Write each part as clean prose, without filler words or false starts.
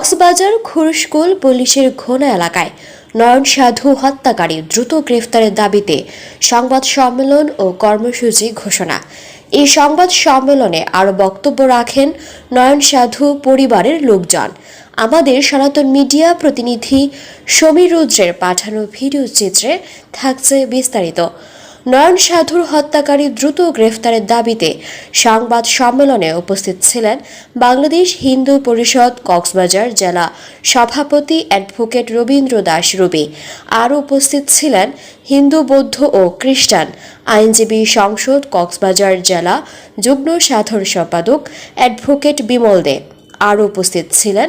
কক্সবাজার খুরশকুল পুলিশের ঘোনা এলাকায় নয়ন সাধু হত্যাকারী দ্রুত গ্রেফতারের দাবিতে সংবাদ সম্মেলন ও কর্মসূচি ঘোষণা। এই সংবাদ সম্মেলনে আরও বক্তব্য রাখেন নয়ন সাধু পরিবারের লোকজন। আমাদের সনাতন মিডিয়া প্রতিনিধি সমীর রুদ্রের পাঠানো ভিডিও চিত্রে থাকছে বিস্তারিত। নয়ন সাধুর হত্যাকারী দ্রুত গ্রেফতারের দাবিতে সংবাদ সম্মেলনে উপস্থিত ছিলেন বাংলাদেশ হিন্দু পরিষদ কক্সবাজার জেলা সভাপতি অ্যাডভোকেট রবীন্দ্র দাস রবি। আরও উপস্থিত ছিলেন হিন্দু বৌদ্ধ ও খ্রিস্টান আইনজীবী সংসদ কক্সবাজার জেলা যুগ্ম সাধারণ সম্পাদক অ্যাডভোকেট বিমল দে। আরও উপস্থিত ছিলেন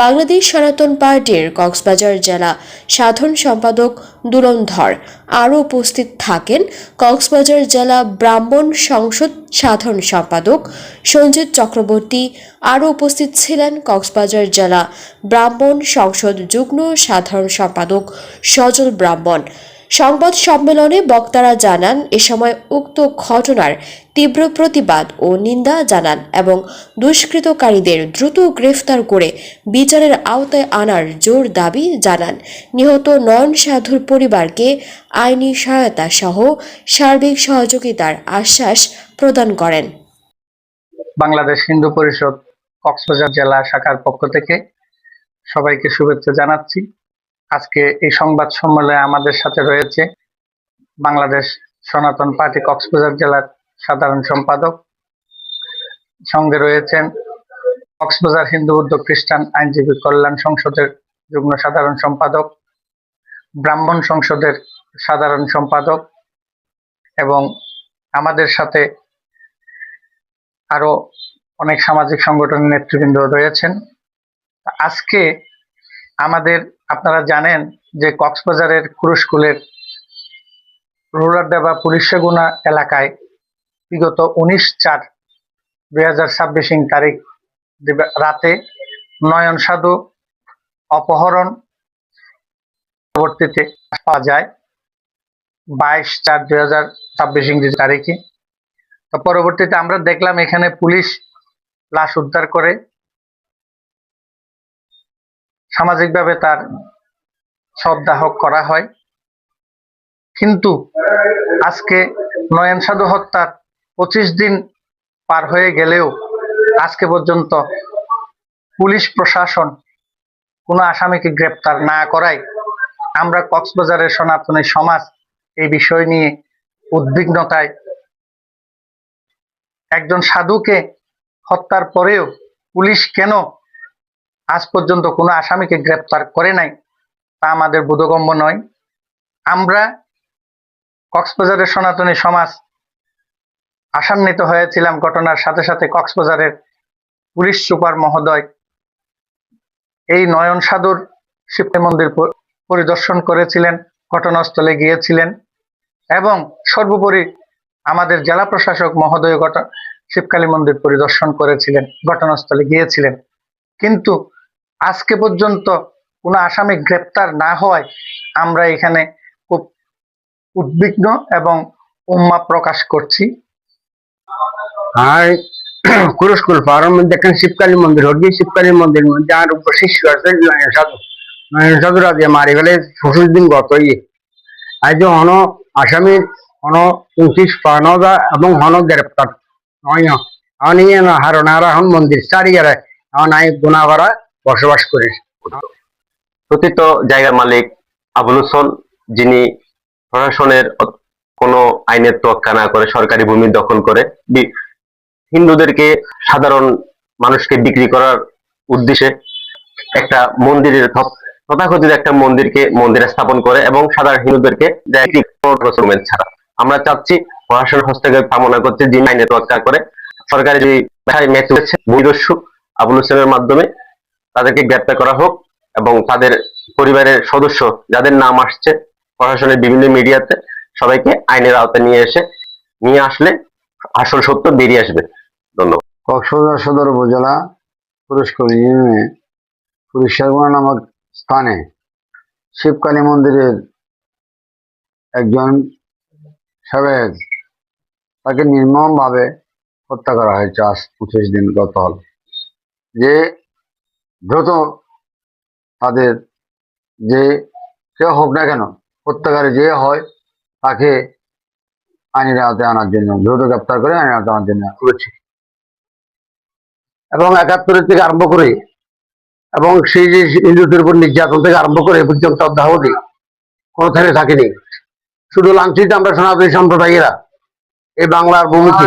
বাংলাদেশ সনাতন পার্টির কক্সবাজার জেলা সাধারণ সম্পাদক দুলন ধর। আরও উপস্থিত থাকেন কক্সবাজার জেলা ব্রাহ্মণ সংসদ সাধারণ সম্পাদক সঞ্জিত চক্রবর্তী। আরও উপস্থিত ছিলেন কক্সবাজার জেলা ব্রাহ্মণ সংসদ যুগ্ম সাধারণ সম্পাদক সজল ব্রাহ্মণ। সংবাদ সম্মেলনে বক্তারা জানান এ সময় উক্ত ঘটনার তীব্র প্রতিবাদ ও নিন্দা জানান এবং দুষ্কৃতকারীদের দ্রুত গ্রেফতার করে বিচারের আওতায় আনার জোর দাবি জানান। নিহত নয়ন সাধুর পরিবারকে আইনি সহায়তা সহ সার্বিক সহযোগিতার আশ্বাস প্রদান করেন। বাংলাদেশ হিন্দু পরিষদ কক্সবাজার জেলা শাখার পক্ষ থেকে সবাইকে শুভেচ্ছা জানাচ্ছি। আজকে এই সংবাদ সম্মেলনে আমাদের সাথে রয়েছে বাংলাদেশ সনাতন পার্টি কক্সবাজার জেলার সাধারণ সম্পাদক, সঙ্গে রয়েছেন কক্সবাজার হিন্দু বৌদ্ধ খ্রিস্টান আইনজীবী কল্যাণ সংসদের যুগ্ম সাধারণ সম্পাদক, ব্রাহ্মণ সংসদের সাধারণ সম্পাদক এবং আমাদের সাথে আরো অনেক সামাজিক সংগঠনের নেতৃবৃন্দ রয়েছেন। আজকে আপনারা জানেন যে কক্সবাজারের খুরশকুলের রোলারডাবা পুলিশগুনা এলাকায় বিগত 19/4/2026 তারিখ রাতে নয়ন সাধু অপহরণ পরবর্তীতে পাওয়া যায় 22/4/2026 তারিখে। তো পরবর্তীতে আমরা দেখলাম এখানে পুলিশ লাশ উদ্ধার করে সামাজিকভাবে তার শবদাহ করা হয়। কিন্তু আজকে নয়ন সাধু হত্যার 25 দিন পার হয়ে গেলেও আজকে পর্যন্ত পুলিশ প্রশাসন কোনো আসামিকে গ্রেপ্তার না করায় আমরা কক্সবাজারের সনাতনী সমাজ এই বিষয় নিয়ে উদ্বিগ্নতায়। একজন সাধুকে হত্যার পরেও পুলিশ কেন আজ পর্যন্ত কোনো আসামিকে গ্রেপ্তার করে নাই তা আমাদের বোধগম্য নয়। আমরা কক্সবাজারের সনাতনী সমাজ আশান্বিত হয়েছিলাম ঘটনার সাথে সাথে কক্সবাজারের পুলিশ সুপার মহোদয় এই নয়ন সাধুর শিবকালী মন্দির পরিদর্শন করেছিলেন, ঘটনাস্থলে গিয়েছিলেন এবং সর্বোপরি আমাদের জেলা প্রশাসক মহোদয় শিবকালী মন্দির পরিদর্শন করেছিলেন, ঘটনাস্থলে গিয়েছিলেন। কিন্তু আজকে পর্যন্ত কোনো আসামি গ্রেপ্তার না হওয়ায় আমরা এখানে খুব উদ্বিগ্ন এবং উম্মা প্রকাশ করছি। আর খুরশকুল পাহাড়ের মধ্যে দেখেন শিবকালী মন্দির, হরগি শিবকালী মন্দির মধ্যে আর উপর শিশু আছে নয়ন সাধুরা দিয়ে মারি ফেলে 25 দিন গত আজ হন আসামির হন 29 পাওয়া যায় এবং হন গ্রেপ্তার নয় হারনারা হন মন্দির চারিয়ারে এখন আই গুণাগারা বসবাস করি। প্রকৃত জায়গার মালিক আবুল হোসেন, যিনি প্রশাসনের কোনো আইনের তোয়াক্কা না করে সরকারি ভূমি দখল করে হিন্দুদেরকে, সাধারণ মানুষকে বিক্রি করার উদ্দেশ্যে একটা মন্দিরের তথাকথিত একটা মন্দিরে স্থাপন করে এবং সাধারণ হিন্দুদেরকে ছাড়া। আমরা চাচ্ছি প্রশাসনের হস্তক্ষেপ কামনা করতে, যিনি আইনে তোয়াক্কা করে সরকারি যে মৃত্যু হয়েছে ভূমিদস্যু আবুল হোসেনের মাধ্যমে তাদেরকে গ্রেপ্তার করা হোক এবং তাদের পরিবারের সদস্য যাদের নাম আসছে প্রশাসনের বিভিন্ন মিডিয়াতে সবাইকে আইনের আওতায় নিয়ে আসলে আসল সত্য বেরিয়ে আসবে। ধন্যবাদ। কক্সবাজার সদর উপজেলা খুরশকুল ইউনিয়নে পুলিশগুনা নামক স্থানে শিবকালী মন্দিরের একজন সেবক তাকে নির্মমভাবে হত্যা করা হয়েছে আজ 25 দিন গত হল। যে দ্রুত তাদের যে কেউ হোক না কেন, হত্যাকারী যে হয় তাকে আইনের আওতায় আনার জন্য, দ্রুত গ্রেপ্তার করে আইনের আওতায় আনার জন্য করেছে। এবং ৭১ থেকে আরম্ভ করে এবং সেই যে হিন্দুদের উপর নির্যাতন থেকে আরম্ভ করে এ পর্যন্ত অদ্যাবধি কোনো থেমে থাকেনি। শুধু লাঞ্ছিত আমরা সনাতনী সম্প্রদায়েরা এই বাংলার ভূমিকে